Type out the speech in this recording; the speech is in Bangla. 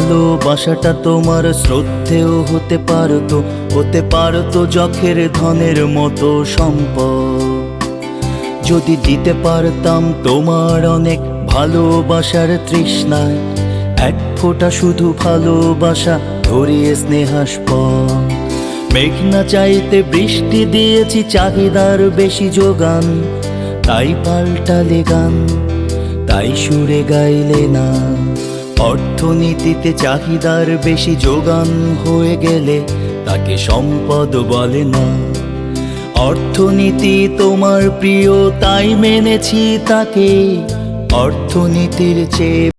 ভালোবাসাটা তোমার শ্রদ্ধেয় হতে পারতো যখের ধনের মতো সম্পদ। যদি দিতে পারতাম তোমার অনেক ভালোবাসার তৃষ্ণায়, এক ফোঁটা শুধু ভালোবাসা ধরিয়ে স্নেহাস্পদ। মেঘ না চাইতে বৃষ্টি দিয়েছি, চাহিদার বেশি যোগান, তাই পাল্টালে গান, তাই সুরে গাইলে না। অর্থনীতিতে চাহিদার বেশি যোগান হয়ে গেলে তাকে সম্পদ বলে না। অর্থনীতি তোমার প্রিয়, তাই মেনেছি তাকে অর্থনীতির চেয়ে